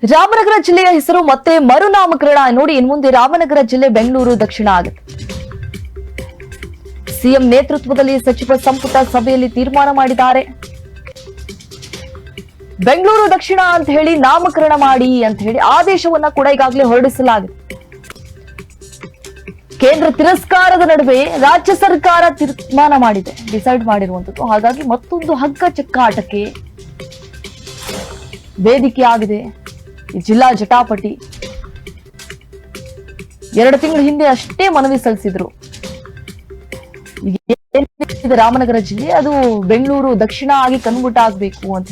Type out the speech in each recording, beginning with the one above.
ರಾಮನಗರ ಜಿಲ್ಲೆಯ ಹೆಸರು ಮತ್ತೆ ಮರುನಾಮಕರಣ ನೋಡಿ. ಇನ್ನು ಮುಂದೆ ರಾಮನಗರ ಜಿಲ್ಲೆ ಬೆಂಗಳೂರು ದಕ್ಷಿಣ ಆಗುತ್ತೆ. ಸಿಎಂ ನೇತೃತ್ವದಲ್ಲಿ ಸಚಿವ ಸಂಪುಟ ಸಭೆಯಲ್ಲಿ ತೀರ್ಮಾನ ಮಾಡಿದ್ದಾರೆ. ಬೆಂಗಳೂರು ದಕ್ಷಿಣ ಅಂತ ಹೇಳಿ ನಾಮಕರಣ ಮಾಡಿ ಅಂತ ಹೇಳಿ ಆದೇಶವನ್ನ ಕೂಡ ಈಗಾಗಲೇ ಹೊರಡಿಸಲಾಗಿದೆ. ಕೇಂದ್ರ ತಿರಸ್ಕಾರದ ನಡುವೆ ರಾಜ್ಯ ಸರ್ಕಾರ ತೀರ್ಮಾನ ಮಾಡಿದೆ, ಡಿಸೈಡ್ ಮಾಡಿರುವಂತದ್ದು. ಹಾಗಾಗಿ ಮತ್ತೊಂದು ಹಗ್ಗ ಚಕ್ಕಾಟಕ್ಕೆ ವೇದಿಕೆಯಾಗಿದೆ ಜಿಲ್ಲಾ ಜಟಾಪಟಿ. 2 ತಿಂಗಳ ಹಿಂದೆ ಅಷ್ಟೇ ಮನವಿ ಸಲ್ಲಿಸಿದ್ರು. ರಾಮನಗರ ಜಿಲ್ಲೆ ಅದು ಬೆಂಗಳೂರು ದಕ್ಷಿಣ ಆಗಿ ಕನ್ವರ್ಟ್ ಆಗಬೇಕು ಅಂತ.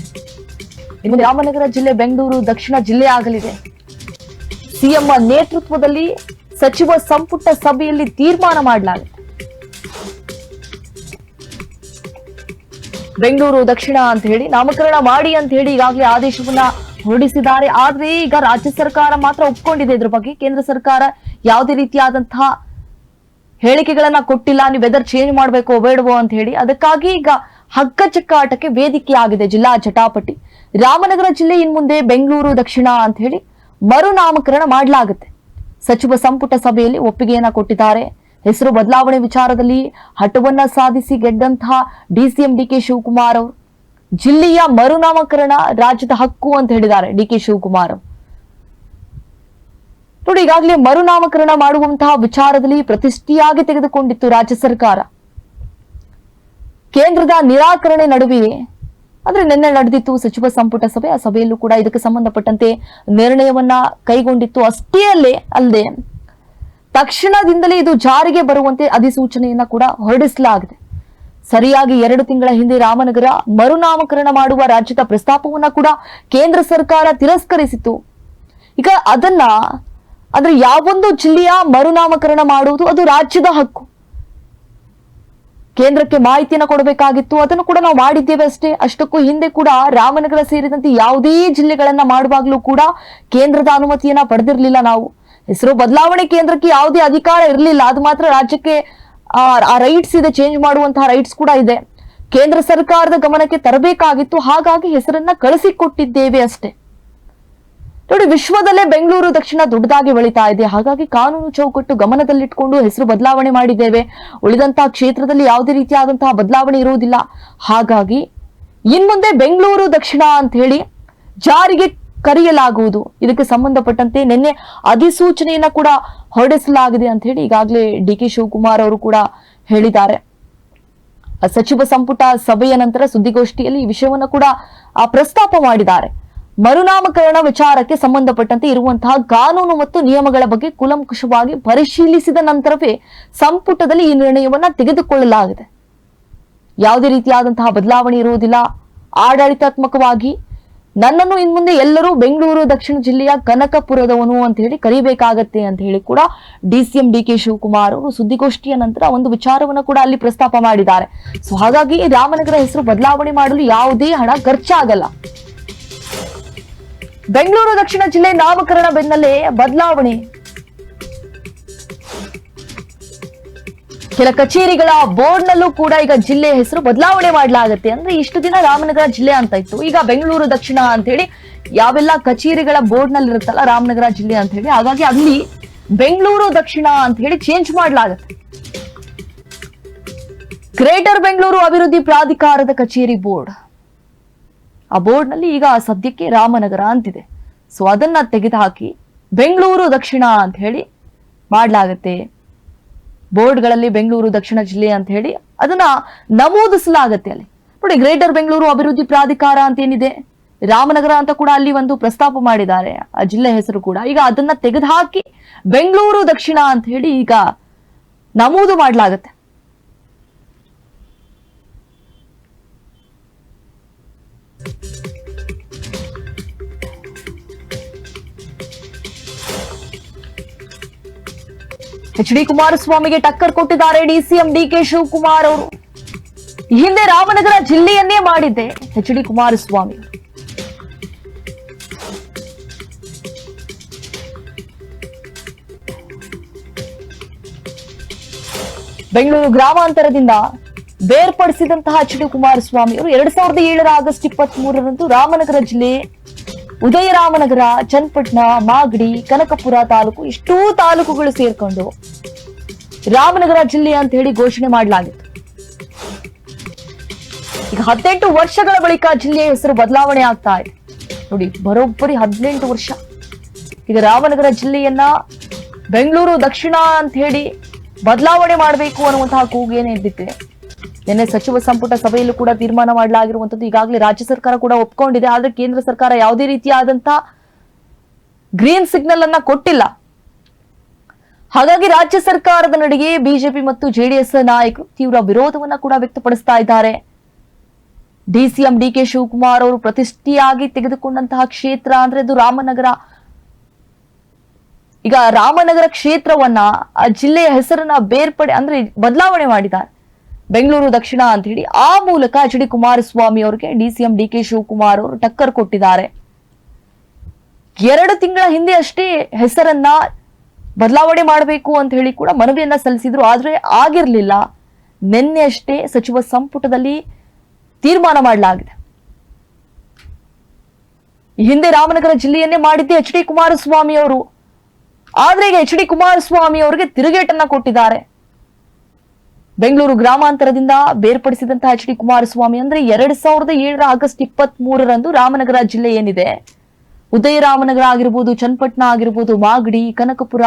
ಇನ್ನು ರಾಮನಗರ ಜಿಲ್ಲೆ ಬೆಂಗಳೂರು ದಕ್ಷಿಣ ಜಿಲ್ಲೆ ಆಗಲಿದೆ. ಸಿಎಂ ನೇತೃತ್ವದಲ್ಲಿ ಸಚಿವ ಸಂಪುಟ ಸಭೆಯಲ್ಲಿ ತೀರ್ಮಾನ ಮಾಡಲಾಗಿದೆ. ಬೆಂಗಳೂರು ದಕ್ಷಿಣ ಅಂತ ಹೇಳಿ ನಾಮಕರಣ ಮಾಡಿ ಅಂತ ಹೇಳಿ ಈಗಾಗಲೇ ಆದೇಶವನ್ನ ಹೊರಡಿಸಿದ್ದಾರೆ. ಆದ್ರೆ ಈಗ ರಾಜ್ಯ ಸರ್ಕಾರ ಮಾತ್ರ ಒಪ್ಕೊಂಡಿದೆ ಇದ್ರ ಬಗ್ಗೆ. ಕೇಂದ್ರ ಸರ್ಕಾರ ಯಾವುದೇ ರೀತಿಯಾದಂತಹ ಹೇಳಿಕೆಗಳನ್ನ ಕೊಟ್ಟಿಲ್ಲ, ನೀವು ವೆದರ್ ಚೇಂಜ್ ಮಾಡಬೇಕೋ ಬೇಡವೋ ಅಂತ ಹೇಳಿ. ಅದಕ್ಕಾಗಿ ಈಗ ಹಗ್ಗ ಚಕ್ಕಾಟಕ್ಕೆ ವೇದಿಕೆಯಾಗಿದೆ ಜಿಲ್ಲಾ ಜಟಾಪಟಿ. ರಾಮನಗರ ಜಿಲ್ಲೆ ಇನ್ ಮುಂದೆ ಬೆಂಗಳೂರು ದಕ್ಷಿಣ ಅಂತ ಹೇಳಿ ಮರುನಾಮಕರಣ ಮಾಡಲಾಗುತ್ತೆ. ಸಚಿವ ಸಂಪುಟ ಸಭೆಯಲ್ಲಿ ಒಪ್ಪಿಗೆಯನ್ನ ಕೊಟ್ಟಿದ್ದಾರೆ. ಹೆಸರು ಬದಲಾವಣೆ ವಿಚಾರದಲ್ಲಿ ಹಠವನ್ನ ಸಾಧಿಸಿ ಗೆದ್ದಂತಹ ಡಿಸಿಎಂ ಡಿಕೆ ಶಿವಕುಮಾರ್ ಅವರು ಜಿಲ್ಲೆಯ ಮರುನಾಮಕರಣ ರಾಜ್ಯದ ಹಕ್ಕು ಅಂತ ಹೇಳಿದ್ದಾರೆ. ಡಿಕೆ ಶಿವಕುಮಾರ್ ನೋಡಿ, ಈಗಾಗಲೇ ಮರುನಾಮಕರಣ ಮಾಡುವಂತಹ ವಿಚಾರದಲ್ಲಿ ಪ್ರತಿಷ್ಠೆಯಾಗಿ ತೆಗೆದುಕೊಂಡಿತ್ತು ರಾಜ್ಯ ಸರ್ಕಾರ. ಕೇಂದ್ರದ ನಿರಾಕರಣೆ ನಡುವೆಯೇ ಅಂದ್ರೆ ನಿನ್ನೆ ನಡೆದಿತ್ತು ಸಚಿವ ಸಂಪುಟ ಸಭೆ. ಆ ಸಭೆಯಲ್ಲೂ ಕೂಡ ಇದಕ್ಕೆ ಸಂಬಂಧಪಟ್ಟಂತೆ ನಿರ್ಣಯವನ್ನ ಕೈಗೊಂಡಿತ್ತು. ಅಷ್ಟೇ ಅಲ್ಲದೆ ತಕ್ಷಣದಿಂದಲೇ ಇದು ಜಾರಿಗೆ ಬರುವಂತೆ ಅಧಿಸೂಚನೆಯನ್ನ ಕೂಡ ಹೊರಡಿಸಲಾಗಿದೆ. ಸರಿಯಾಗಿ 2 ತಿಂಗಳ ಹಿಂದೆ ರಾಮನಗರ ಮರುನಾಮಕರಣ ಮಾಡುವ ರಾಜ್ಯದ ಪ್ರಸ್ತಾಪವನ್ನ ಕೂಡ ಕೇಂದ್ರ ಸರ್ಕಾರ ತಿರಸ್ಕರಿಸಿತ್ತು. ಈಗ ಅದನ್ನ ಅಂದ್ರೆ ಯಾವೊಂದು ಜಿಲ್ಲೆಯ ಮರುನಾಮಕರಣ ಮಾಡುವುದು ಅದು ರಾಜ್ಯದ ಹಕ್ಕು. ಕೇಂದ್ರಕ್ಕೆ ಮಾಹಿತಿಯನ್ನ ಕೊಡಬೇಕಾಗಿತ್ತು, ಅದನ್ನು ಕೂಡ ನಾವು ಮಾಡಿದ್ದೇವೆ ಅಷ್ಟೇ. ಅಷ್ಟಕ್ಕೂ ಹಿಂದೆ ಕೂಡ ರಾಮನಗರ ಸೇರಿದಂತೆ ಯಾವುದೇ ಜಿಲ್ಲೆಗಳನ್ನ ಮಾಡುವಾಗ್ಲೂ ಕೂಡ ಕೇಂದ್ರದ ಅನುಮತಿಯನ್ನ ಪಡೆದಿರಲಿಲ್ಲ ನಾವು. ಹೆಸರು ಬದಲಾವಣೆ ಕೇಂದ್ರಕ್ಕೆ ಯಾವುದೇ ಅಧಿಕಾರ ಇರಲಿಲ್ಲ. ಅದು ಮಾತ್ರ ರಾಜ್ಯಕ್ಕೆ ಆ ರೈಟ್ಸ್ ಇದೆ, ಚೇಂಜ್ ಮಾಡುವಂತಹ ರೈಟ್ಸ್ ಕೂಡ ಇದೆ. ಕೇಂದ್ರ ಸರ್ಕಾರದ ಗಮನಕ್ಕೆ ತರಬೇಕಾಗಿತ್ತು. ಹಾಗಾಗಿ ಹೆಸರನ್ನ ಕಳಿಸಿಕೊಟ್ಟಿದ್ದೇವೆ ಅಷ್ಟೇ. ನೋಡಿ, ವಿಶ್ವದಲ್ಲೇ ಬೆಂಗಳೂರು ದಕ್ಷಿಣ ದೊಡ್ಡದಾಗಿ ಬೆಳೀತಾ ಇದೆ. ಹಾಗಾಗಿ ಕಾನೂನು ಚೌಕಟ್ಟು ಗಮನದಲ್ಲಿಟ್ಕೊಂಡು ಹೆಸರು ಬದಲಾವಣೆ ಮಾಡಿದ್ದೇವೆ. ಉಳಿದಂತಹ ಕ್ಷೇತ್ರದಲ್ಲಿ ಯಾವುದೇ ರೀತಿಯಾದಂತಹ ಬದಲಾವಣೆ ಇರುವುದಿಲ್ಲ. ಹಾಗಾಗಿ ಇನ್ಮುಂದೆ ಬೆಂಗಳೂರು ದಕ್ಷಿಣ ಅಂತ ಹೇಳಿ ಜಾರಿಗೆ ಕರೆಯಲಾಗುವುದು. ಇದಕ್ಕೆ ಸಂಬಂಧಪಟ್ಟಂತೆ ನಿನ್ನೆ ಅಧಿಸೂಚನೆಯನ್ನ ಕೂಡ ಹೊರಡಿಸಲಾಗಿದೆ ಅಂತ ಹೇಳಿ ಈಗಾಗಲೇ ಡಿಕೆ ಶಿವಕುಮಾರ್ ಅವರು ಕೂಡ ಹೇಳಿದ್ದಾರೆ. ಸಚಿವ ಸಂಪುಟ ಸಭೆಯ ನಂತರ ಸುದ್ದಿಗೋಷ್ಠಿಯಲ್ಲಿ ಈ ವಿಷಯವನ್ನ ಕೂಡ ಪ್ರಸ್ತಾಪ ಮಾಡಿದ್ದಾರೆ. ಮರುನಾಮಕರಣ ವಿಚಾರಕ್ಕೆ ಸಂಬಂಧಪಟ್ಟಂತೆ ಇರುವಂತಹ ಕಾನೂನು ಮತ್ತು ನಿಯಮಗಳ ಬಗ್ಗೆ ಕೂಲಂಕುಷವಾಗಿ ಪರಿಶೀಲಿಸಿದ ನಂತರವೇ ಸಂಪುಟದಲ್ಲಿ ಈ ನಿರ್ಣಯವನ್ನ ತೆಗೆದುಕೊಳ್ಳಲಾಗಿದೆ. ಯಾವುದೇ ರೀತಿಯಾದಂತಹ ಬದಲಾವಣೆ ಇರುವುದಿಲ್ಲ. ಆಡಳಿತಾತ್ಮಕವಾಗಿ ನನ್ನನ್ನು ಇನ್ಮುಂದೆ ಎಲ್ಲರೂ ಬೆಂಗಳೂರು ದಕ್ಷಿಣ ಜಿಲ್ಲೆಯ ಕನಕಪುರದವನು ಅಂತ ಹೇಳಿ ಕರೀಬೇಕಾಗತ್ತೆ ಅಂತ ಹೇಳಿ ಕೂಡ ಡಿಸಿಎಂ ಡಿಕೆ ಶಿವಕುಮಾರ್ ಅವರು ಸುದ್ದಿಗೋಷ್ಠಿಯ ನಂತರ ಒಂದು ವಿಚಾರವನ್ನು ಕೂಡ ಅಲ್ಲಿ ಪ್ರಸ್ತಾಪ ಮಾಡಿದ್ದಾರೆ. ಸೊ ಹಾಗಾಗಿ ರಾಮನಗರ ಹೆಸರು ಬದಲಾವಣೆ ಮಾಡಲು ಯಾವುದೇ ಹಣ ಖರ್ಚಾಗಲ್ಲ. ಬೆಂಗಳೂರು ದಕ್ಷಿಣ ಜಿಲ್ಲೆ ನಾಮಕರಣ ಬೆನ್ನಲ್ಲೇ ಬದಲಾವಣೆ. ಕೆಲ ಕಚೇರಿಗಳ ಬೋರ್ಡ್ ನಲ್ಲೂ ಕೂಡ ಈಗ ಜಿಲ್ಲೆ ಹೆಸರು ಬದಲಾವಣೆ ಮಾಡಲಾಗುತ್ತೆ. ಅಂದ್ರೆ ಇಷ್ಟು ದಿನ ರಾಮನಗರ ಜಿಲ್ಲೆ ಅಂತ ಇತ್ತು, ಈಗ ಬೆಂಗಳೂರು ದಕ್ಷಿಣ ಅಂತ ಹೇಳಿ ಯಾವೆಲ್ಲ ಕಚೇರಿಗಳ ಬೋರ್ಡ್ ನಲ್ಲಿ ಇರುತ್ತಲ್ಲ ರಾಮನಗರ ಜಿಲ್ಲೆ ಅಂತ ಹೇಳಿ, ಹಾಗಾಗಿ ಅಲ್ಲಿ ಬೆಂಗಳೂರು ದಕ್ಷಿಣ ಅಂತ ಹೇಳಿ ಚೇಂಜ್ ಮಾಡಲಾಗುತ್ತೆ. ಗ್ರೇಟರ್ ಬೆಂಗಳೂರು ಅಭಿವೃದ್ಧಿ ಪ್ರಾಧಿಕಾರದ ಕಚೇರಿ ಬೋರ್ಡ್, ಆ ಬೋರ್ಡ್ ನಲ್ಲಿ ಈಗ ಸದ್ಯಕ್ಕೆ ರಾಮನಗರ ಅಂತಿದೆ. ಸೊ ಅದನ್ನ ತೆಗೆದುಹಾಕಿ ಬೆಂಗಳೂರು ದಕ್ಷಿಣ ಅಂತ ಹೇಳಿ ಮಾಡಲಾಗುತ್ತೆ. ಬೋರ್ಡ್ಗಳಲ್ಲಿ ಬೆಂಗಳೂರು ದಕ್ಷಿಣ ಜಿಲ್ಲೆ ಅಂತ ಹೇಳಿ ಅದನ್ನ ನಮೂದಿಸಲಾಗತ್ತೆ. ಅಲ್ಲಿ ನೋಡಿ, ಗ್ರೇಟರ್ ಬೆಂಗಳೂರು ಅಭಿವೃದ್ಧಿ ಪ್ರಾಧಿಕಾರ ಅಂತ ಏನಿದೆ, ರಾಮನಗರ ಅಂತ ಕೂಡ ಅಲ್ಲಿ ಒಂದು ಪ್ರಸ್ತಾಪ ಮಾಡಿದ್ದಾರೆ ಆ ಜಿಲ್ಲೆ ಹೆಸರು ಕೂಡ. ಈಗ ಅದನ್ನ ತೆಗೆದುಹಾಕಿ ಬೆಂಗಳೂರು ದಕ್ಷಿಣ ಅಂತ ಹೇಳಿ ಈಗ ನಮೂದು ಮಾಡಲಾಗತ್ತೆ. ಎಚ್.ಡಿ. ಕುಮಾರಸ್ವಾಮಿಗೆ ಟಕ್ಕರ್ ಕೊಟ್ಟಿದ್ದಾರೆ ಡಿಸಿಎಂ ಡಿಕೆ ಶಿವಕುಮಾರ್ ಅವರು. ಹಿಂದೆ ರಾಮನಗರ ಜಿಲ್ಲೆಯನ್ನೇ ಮಾಡಿದ್ದೆ ಎಚ್.ಡಿ. ಕುಮಾರಸ್ವಾಮಿ. ಬೆಂಗಳೂರು ಗ್ರಾಮಾಂತರದಿಂದ ಬೇರ್ಪಡಿಸಿದಂತಹ ಎಚ್.ಡಿ. ಕುಮಾರಸ್ವಾಮಿ ಅವರು 2007 ಆಗಸ್ಟ್ 23ರಂದು ರಾಮನಗರ ಜಿಲ್ಲೆ ಉದಯರಾಮನಗರ, ಚನ್ನಪಟ್ಟಣ, ಮಾಗಡಿ, ಕನಕಪುರ ತಾಲೂಕು ಇಷ್ಟೂ ತಾಲೂಕುಗಳು ಸೇರ್ಕೊಂಡು ರಾಮನಗರ ಜಿಲ್ಲೆ ಅಂತ ಹೇಳಿ ಘೋಷಣೆ ಮಾಡಲಾಗಿತ್ತು. ಈಗ 18 ವರ್ಷಗಳ ಬಳಿಕ ಜಿಲ್ಲೆಯ ಹೆಸರು ಬದಲಾವಣೆ ಆಗ್ತಾ ಇದೆ ನೋಡಿ. ಬರೋಬ್ಬರಿ 18 ವರ್ಷ. ಈಗ ರಾಮನಗರ ಜಿಲ್ಲೆಯನ್ನ ಬೆಂಗಳೂರು ದಕ್ಷಿಣ ಅಂತ ಹೇಳಿ ಬದಲಾವಣೆ ಮಾಡಬೇಕು ಅನ್ನುವಂತಹ ಕೂಗೇನೆ ಎದ್ದಿದೆ. ನಿನ್ನೆ ಸಚಿವ ಸಂಪುಟ ಸಭೆಯಲ್ಲೂ ಕೂಡ ತೀರ್ಮಾನ ಮಾಡಲಾಗಿರುವಂತದ್ದು. ಈಗಾಗಲೇ ರಾಜ್ಯ ಸರ್ಕಾರ ಕೂಡ ಒಪ್ಕೊಂಡಿದೆ. ಆದ್ರೆ ಕೇಂದ್ರ ಸರ್ಕಾರ ಯಾವುದೇ ರೀತಿಯಾದಂತಹ ಗ್ರೀನ್ ಸಿಗ್ನಲ್ ಅನ್ನ ಕೊಟ್ಟಿಲ್ಲ. ಹಾಗಾಗಿ ರಾಜ್ಯ ಸರ್ಕಾರದ ನಡೆಗೆ ಬಿಜೆಪಿ ಮತ್ತು ಜೆಡಿಎಸ್ ನಾಯಕರು ತೀವ್ರ ವಿರೋಧವನ್ನ ಕೂಡ ವ್ಯಕ್ತಪಡಿಸ್ತಾ ಇದ್ದಾರೆ. ಡಿಸಿಎಂ ಡಿಕೆ ಶಿವಕುಮಾರ್ ಅವರು ಪ್ರತಿಷ್ಠೆಯಾಗಿ ತೆಗೆದುಕೊಂಡಂತಹ ಕ್ಷೇತ್ರ ಅಂದ್ರೆ ಅದು ರಾಮನಗರ. ಈಗ ರಾಮನಗರ ಕ್ಷೇತ್ರವನ್ನ ಆ ಜಿಲ್ಲೆಯ ಹೆಸರನ್ನ ಬೇರ್ಪಡೆ ಅಂದ್ರೆ ಬದಲಾವಣೆ ಮಾಡಿದ್ದಾರೆ, ಬೆಂಗಳೂರು ದಕ್ಷಿಣ ಅಂತ ಹೇಳಿ. ಆ ಮೂಲಕ ಎಚ್ ಡಿ ಕುಮಾರಸ್ವಾಮಿ ಅವರಿಗೆ ಡಿಸಿಎಂ ಡಿಕೆ ಶಿವಕುಮಾರ್ ಅವರು ಟಕ್ಕರ್ ಕೊಟ್ಟಿದ್ದಾರೆ. 2 ತಿಂಗಳ ಹಿಂದೆ ಅಷ್ಟೇ ಹೆಸರನ್ನ ಬದಲಾವಣೆ ಮಾಡಬೇಕು ಅಂತ ಹೇಳಿ ಕೂಡ ಮನವಿಯನ್ನ ಸಲ್ಲಿಸಿದ್ರು. ಆದ್ರೆ ಆಗಿರ್ಲಿಲ್ಲ. ನಿನ್ನೆ ಅಷ್ಟೇ ಸಚಿವ ಸಂಪುಟದಲ್ಲಿ ತೀರ್ಮಾನ ಮಾಡಲಾಗಿದೆ. ಹಿಂದೆ ರಾಮನಗರ ಜಿಲ್ಲೆಯನ್ನೇ ಮಾಡಿದ್ದೆ ಎಚ್ ಡಿ ಕುಮಾರಸ್ವಾಮಿ ಅವರು. ಆದ್ರೆ ಈಗ ಎಚ್ ಡಿ ಕುಮಾರಸ್ವಾಮಿ ಅವರಿಗೆ ತಿರುಗೇಟನ್ನ ಕೊಟ್ಟಿದ್ದಾರೆ. ಬೆಂಗಳೂರು ಗ್ರಾಮಾಂತರದಿಂದ ಬೇರ್ಪಡಿಸಿದಂತಹ ಎಚ್ ಡಿ ಕುಮಾರಸ್ವಾಮಿ ಅಂದ್ರೆ 2007 ಆಗಸ್ಟ್ 23 ರಾಮನಗರ ಜಿಲ್ಲೆ ಏನಿದೆ, ಉದಯರಾಮನಗರ ಆಗಿರ್ಬೋದು, ಚನ್ನಪಟ್ಟಣ ಆಗಿರ್ಬೋದು, ಮಾಗಡಿ, ಕನಕಪುರ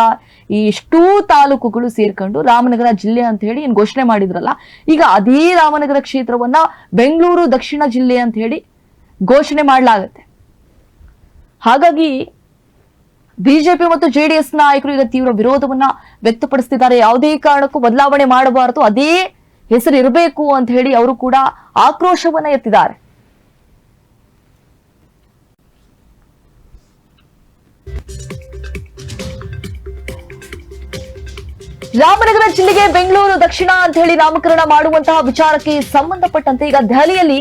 ಈ ಎಷ್ಟೂ ತಾಲೂಕುಗಳು ಸೇರ್ಕೊಂಡು ರಾಮನಗರ ಜಿಲ್ಲೆ ಅಂತ ಹೇಳಿ ಏನ್ ಘೋಷಣೆ ಮಾಡಿದ್ರಲ್ಲ, ಈಗ ಅದೇ ರಾಮನಗರ ಕ್ಷೇತ್ರವನ್ನ ಬೆಂಗಳೂರು ದಕ್ಷಿಣ ಜಿಲ್ಲೆ ಅಂತ ಹೇಳಿ ಘೋಷಣೆ ಮಾಡಲಾಗುತ್ತೆ. ಹಾಗಾಗಿ ಬಿಜೆಪಿ ಮತ್ತು ಜೆಡಿಎಸ್ ನಾಯಕರು ಈಗ ತೀವ್ರ ವಿರೋಧವನ್ನ ವ್ಯಕ್ತಪಡಿಸುತ್ತಿದ್ದಾರೆ. ಯಾವುದೇ ಕಾರಣಕ್ಕೂ ಬದಲಾವಣೆ ಮಾಡಬಾರದು, ಅದೇ ಹೆಸರು ಇರಬೇಕು ಅಂತ ಹೇಳಿ ಅವರು ಕೂಡ ಆಕ್ರೋಶವನ್ನ ಎತ್ತಿದ್ದಾರೆ. ರಾಮನಗರ ಜಿಲ್ಲೆಗೆ ಬೆಂಗಳೂರು ದಕ್ಷಿಣ ಅಂತ ಹೇಳಿ ನಾಮಕರಣ ಮಾಡುವಂತಹ ವಿಚಾರಕ್ಕೆ ಸಂಬಂಧಪಟ್ಟಂತೆ ಈಗ ದೆಹಲಿಯಲ್ಲಿ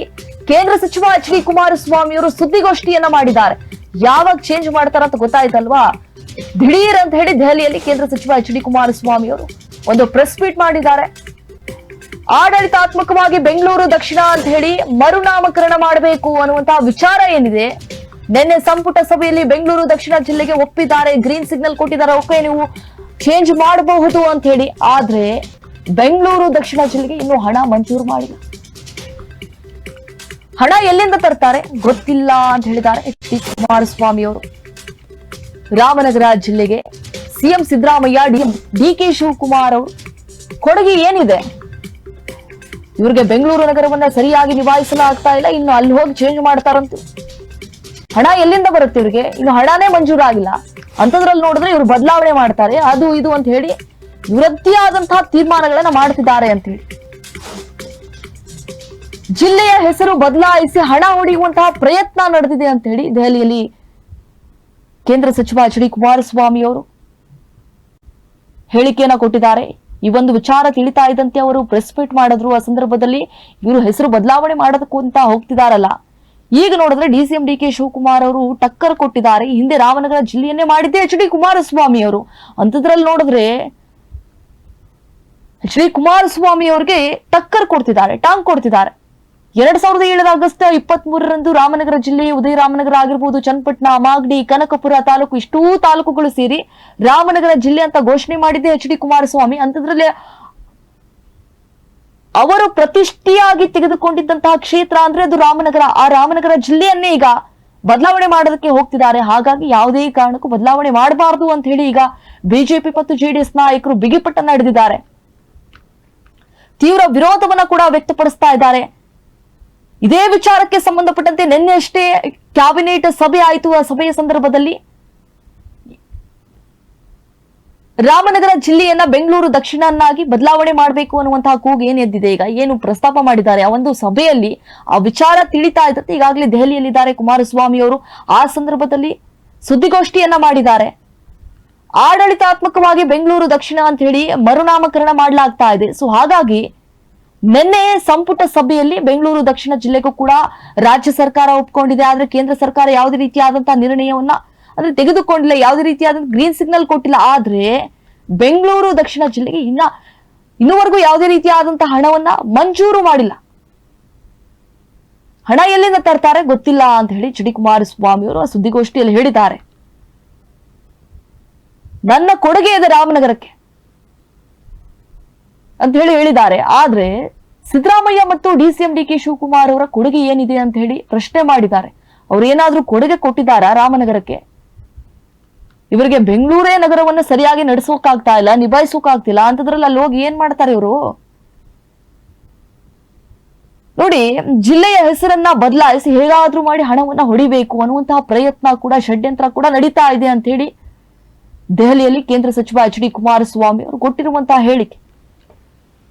ಕೇಂದ್ರ ಸಚಿವ ಎಚ್ ಡಿ ಕುಮಾರಸ್ವಾಮಿ ಅವರು ಸುದ್ದಿಗೋಷ್ಠಿಯನ್ನ ಮಾಡಿದ್ದಾರೆ. ಯಾವಾಗ ಚೇಂಜ್ ಮಾಡ್ತಾರಂತ ಗೊತ್ತಾಯ್ತಲ್ವಾ? ದಿಢೀರ್ ಅಂತ ಹೇಳಿ ದೆಹಲಿಯಲ್ಲಿ ಕೇಂದ್ರ ಸಚಿವ ಎಚ್ ಡಿ ಕುಮಾರಸ್ವಾಮಿ ಅವರು ಒಂದು ಪ್ರೆಸ್ ಮೀಟ್ ಮಾಡಿದ್ದಾರೆ. ಆಡಳಿತಾತ್ಮಕವಾಗಿ ಬೆಂಗಳೂರು ದಕ್ಷಿಣ ಅಂತ ಹೇಳಿ ಮರುನಾಮಕರಣ ಮಾಡಬೇಕು ಅನ್ನುವಂತಹ ವಿಚಾರ ಏನಿದೆ, ನಿನ್ನೆ ಸಂಪುಟ ಸಭೆಯಲ್ಲಿ ಬೆಂಗಳೂರು ದಕ್ಷಿಣ ಜಿಲ್ಲೆಗೆ ಒಪ್ಪಿದ್ದಾರೆ, ಗ್ರೀನ್ ಸಿಗ್ನಲ್ ಕೊಟ್ಟಿದ್ದಾರೆ. ಓಕೆ, ನೀವು ಚೇಂಜ್ ಮಾಡಬಹುದು ಅಂತ ಹೇಳಿ. ಆದ್ರೆ ಬೆಂಗಳೂರು ದಕ್ಷಿಣ ಜಿಲ್ಲೆಗೆ ಇನ್ನೂ ಹಣ ಮಂಜೂರು ಮಾಡಿಲ್ಲ. ಹಣ ಎಲ್ಲಿಂದ ತರ್ತಾರೆ ಗೊತ್ತಿಲ್ಲ ಅಂತ ಹೇಳಿದ್ದಾರೆ ಎಚ್ ಡಿ ಕುಮಾರಸ್ವಾಮಿ ಅವರು. ರಾಮನಗರ ಜಿಲ್ಲೆಗೆ CM Siddaramaiah, D K Shivakumar ಅವರು ಕೊಡುಗೆ ಏನಿದೆ? ಇವ್ರಿಗೆ ಬೆಂಗಳೂರು ನಗರವನ್ನ ಸರಿಯಾಗಿ ನಿಭಾಯಿಸಲಾಗ್ತಾ ಇಲ್ಲ, ಇನ್ನು ಅಲ್ಲಿ ಹೋಗಿ ಚೇಂಜ್ ಮಾಡ್ತಾರಂತ. ಹಣ ಎಲ್ಲಿಂದ ಬರುತ್ತೆ ಇವ್ರಿಗೆ? ಇನ್ನು ಹಣನೇ ಮಂಜೂರಾಗಿಲ್ಲ ಅಂತದ್ರಲ್ಲಿ ನೋಡಿದ್ರೆ ಇವ್ರು ಬದಲಾವಣೆ ಮಾಡ್ತಾರೆ, ಅದು ಇದು ಅಂತ ಹೇಳಿ ಇವರದ್ದೇ ಆದಂತಹ ತೀರ್ಮಾನಗಳನ್ನ ಮಾಡ್ತಿದ್ದಾರೆ ಅಂತ ಹೇಳಿ ಜಿಲ್ಲೆಯ ಹೆಸರು ಬದಲಾಯಿಸಿ ಹಣ ಹೊಡೆಯುವಂತಹ ಪ್ರಯತ್ನ ನಡೆದಿದೆ ಅಂತ ಹೇಳಿ ದೆಹಲಿಯಲ್ಲಿ ಕೇಂದ್ರ ಸಚಿವ ಎಚ್ ಡಿ ಕುಮಾರಸ್ವಾಮಿ ಅವರು ಹೇಳಿಕೆಯನ್ನ ಕೊಟ್ಟಿದ್ದಾರೆ. ಈ ಒಂದು ವಿಚಾರ ತಿಳಿತಾ ಇದ್ದಂತೆ ಅವರು ಪ್ರೆಸ್ ಮೀಟ್ ಮಾಡಿದ್ರು. ಆ ಸಂದರ್ಭದಲ್ಲಿ ಇವರು ಹೆಸರು ಬದಲಾವಣೆ ಮಾಡೋದಕ್ಕೂ ಅಂತ ಹೋಗ್ತಿದಾರಲ್ಲ, ಈಗ ನೋಡಿದ್ರೆ ಡಿಸಿಎಂ ಡಿ ಕೆ ಶಿವಕುಮಾರ್ ಅವರು ಟಕ್ಕರ್ ಕೊಟ್ಟಿದ್ದಾರೆ. ಹಿಂದೆ ರಾಮನಗರ ಜಿಲ್ಲೆಯನ್ನೇ ಮಾಡಿದ್ದೆ ಎಚ್ ಡಿ ಕುಮಾರಸ್ವಾಮಿ ಅವರು. ಅಂತದ್ರಲ್ಲಿ ನೋಡಿದ್ರೆ ಎಚ್ ಡಿ ಕುಮಾರಸ್ವಾಮಿ ಅವರಿಗೆ ಟಕ್ಕರ್ ಕೊಡ್ತಿದ್ದಾರೆ, ಟಾಂಗ್ ಕೊಡ್ತಿದ್ದಾರೆ. 2007 ಆಗಸ್ಟ್ 23 ರಾಮನಗರ ಜಿಲ್ಲೆ ಉದಯರಾಮನಗರ ಆಗಿರ್ಬೋದು, ಚನ್ನಪಟ್ಟಣ, ಮಾಗಡಿ, ಕನಕಪುರ ತಾಲೂಕು ಇಷ್ಟೂ ತಾಲೂಕುಗಳು ಸೇರಿ ರಾಮನಗರ ಜಿಲ್ಲೆ ಅಂತ ಘೋಷಣೆ ಮಾಡಿದ್ದೆ ಎಚ್ ಡಿ ಕುಮಾರಸ್ವಾಮಿ. ಅಂತದ್ರಲ್ಲಿ ಅವರು ಪ್ರತಿಷ್ಠೆಯಾಗಿ ತೆಗೆದುಕೊಂಡಿದ್ದಂತಹ ಕ್ಷೇತ್ರ ಅಂದ್ರೆ ಅದು ರಾಮನಗರ. ಆ ರಾಮನಗರ ಜಿಲ್ಲೆಯನ್ನೇ ಈಗ ಬದಲಾವಣೆ ಮಾಡೋದಕ್ಕೆ ಹೋಗ್ತಿದ್ದಾರೆ. ಹಾಗಾಗಿ ಯಾವುದೇ ಕಾರಣಕ್ಕೂ ಬದಲಾವಣೆ ಮಾಡಬಾರದು ಅಂತ ಹೇಳಿ ಈಗ ಬಿಜೆಪಿ ಮತ್ತು ಜೆಡಿಎಸ್ ನಾಯಕರು ಬಿಗಿಪಟ್ಟನ್ನ ಹಿಡಿದಿದ್ದಾರೆ. ತೀವ್ರ ವಿರೋಧವನ್ನ ಕೂಡ ವ್ಯಕ್ತಪಡಿಸ್ತಾ ಇದ್ದಾರೆ. ಇದೇ ವಿಚಾರಕ್ಕೆ ಸಂಬಂಧಪಟ್ಟಂತೆ ನಿನ್ನೆ ಅಷ್ಟೇ ಕ್ಯಾಬಿನೆಟ್ ಸಭೆ ಆಯಿತು. ಆ ಸಭೆಯ ಸಂದರ್ಭದಲ್ಲಿ ರಾಮನಗರ ಜಿಲ್ಲೆಯನ್ನ ಬೆಂಗಳೂರು ದಕ್ಷಿಣನ್ನಾಗಿ ಬದಲಾವಣೆ ಮಾಡಬೇಕು ಅನ್ನುವಂತಹ ಕೂಗು ಏನ್ ಎದ್ದಿದೆ, ಈಗ ಏನು ಪ್ರಸ್ತಾಪ ಮಾಡಿದ್ದಾರೆ ಆ ಒಂದು ಸಭೆಯಲ್ಲಿ ಆ ವಿಚಾರ ತಿಳಿತಾ ಇದ್ದತ್ತೆ. ಈಗಾಗಲೇ ದೆಹಲಿಯಲ್ಲಿದ್ದಾರೆ ಕುಮಾರಸ್ವಾಮಿ ಅವರು. ಆ ಸಂದರ್ಭದಲ್ಲಿ ಸುದ್ದಿಗೋಷ್ಠಿಯನ್ನ ಮಾಡಿದ್ದಾರೆ. ಆಡಳಿತಾತ್ಮಕವಾಗಿ ಬೆಂಗಳೂರು ದಕ್ಷಿಣ ಅಂತ ಹೇಳಿ ಮರುನಾಮಕರಣ ಮಾಡಲಾಗ್ತಾ ಇದೆ. ಸೊ ಹಾಗಾಗಿ ನಿನ್ನೆ ಸಂಪುಟ ಸಭೆಯಲ್ಲಿ ಬೆಂಗಳೂರು ದಕ್ಷಿಣ ಜಿಲ್ಲೆಗೂ ಕೂಡ ರಾಜ್ಯ ಸರ್ಕಾರ ಒಪ್ಕೊಂಡಿದೆ. ಆದ್ರೆ ಕೇಂದ್ರ ಸರ್ಕಾರ ಯಾವುದೇ ರೀತಿಯಾದಂತಹ ನಿರ್ಣಯವನ್ನ ಅಂದ್ರೆ ತೆಗೆದುಕೊಂಡಿಲ್ಲ, ಯಾವುದೇ ರೀತಿಯಾದಂತಹ ಗ್ರೀನ್ ಸಿಗ್ನಲ್ ಕೊಟ್ಟಿಲ್ಲ. ಆದ್ರೆ ಬೆಂಗಳೂರು ದಕ್ಷಿಣ ಜಿಲ್ಲೆಗೆ ಇನ್ನೂವರೆಗೂ ಯಾವುದೇ ರೀತಿಯಾದಂತಹ ಹಣವನ್ನ ಮಂಜೂರು ಮಾಡಿಲ್ಲ. ಹಣ ಎಲ್ಲಿಂದ ತರ್ತಾರೆ ಗೊತ್ತಿಲ್ಲ ಅಂತ ಹೇಳಿ ಎಚ್ ಡಿ ಕುಮಾರಸ್ವಾಮಿ ಅವರು ಆ ಸುದ್ದಿಗೋಷ್ಠಿಯಲ್ಲಿ ಹೇಳಿದ್ದಾರೆ. ನನ್ನ ಕೊಡುಗೆ ಇದೆ ರಾಮನಗರಕ್ಕೆ ಅಂತ ಹೇಳಿ ಹೇಳಿದ್ದಾರೆ. ಆದ್ರೆ ಸಿದ್ದರಾಮಯ್ಯ ಮತ್ತು ಡಿಸಿಎಂ ಡಿ ಕೆ ಶಿವಕುಮಾರ್ ಅವರ ಕೊಡುಗೆ ಏನಿದೆ ಅಂತ ಹೇಳಿ ಪ್ರಶ್ನೆ ಮಾಡಿದ್ದಾರೆ. ಅವ್ರು ಏನಾದ್ರೂ ಕೊಡುಗೆ ಕೊಟ್ಟಿದ್ದಾರಾ ರಾಮನಗರಕ್ಕೆ? ಇವರಿಗೆ ಬೆಂಗಳೂರೇ ನಗರವನ್ನ ಸರಿಯಾಗಿ ನಡೆಸೋಕಾಗ್ತಾ ಇಲ್ಲ, ನಿಭಾಯಿಸೋಕಾಗ್ತಿಲ್ಲ ಅಂತದ್ರಲ್ಲಿ ಅಲ್ಲಿ ಹೋಗಿ ಏನ್ ಮಾಡ್ತಾರೆ ಇವರು? ನೋಡಿ, ಜಿಲ್ಲೆಯ ಹೆಸರನ್ನ ಬದಲಾಯಿಸಿ ಹೇಗಾದ್ರೂ ಮಾಡಿ ಹಣವನ್ನ ಹೊಡಿಬೇಕು ಅನ್ನುವಂತಹ ಪ್ರಯತ್ನ ಕೂಡ, ಷಡ್ಯಂತ್ರ ಕೂಡ ನಡೀತಾ ಇದೆ ಅಂತ ಹೇಳಿ ದೆಹಲಿಯಲ್ಲಿ ಕೇಂದ್ರ ಸಚಿವ ಎಚ್ ಡಿ ಕುಮಾರಸ್ವಾಮಿ ಅವರು ಕೊಟ್ಟಿರುವಂತಹ ಹೇಳಿಕೆ.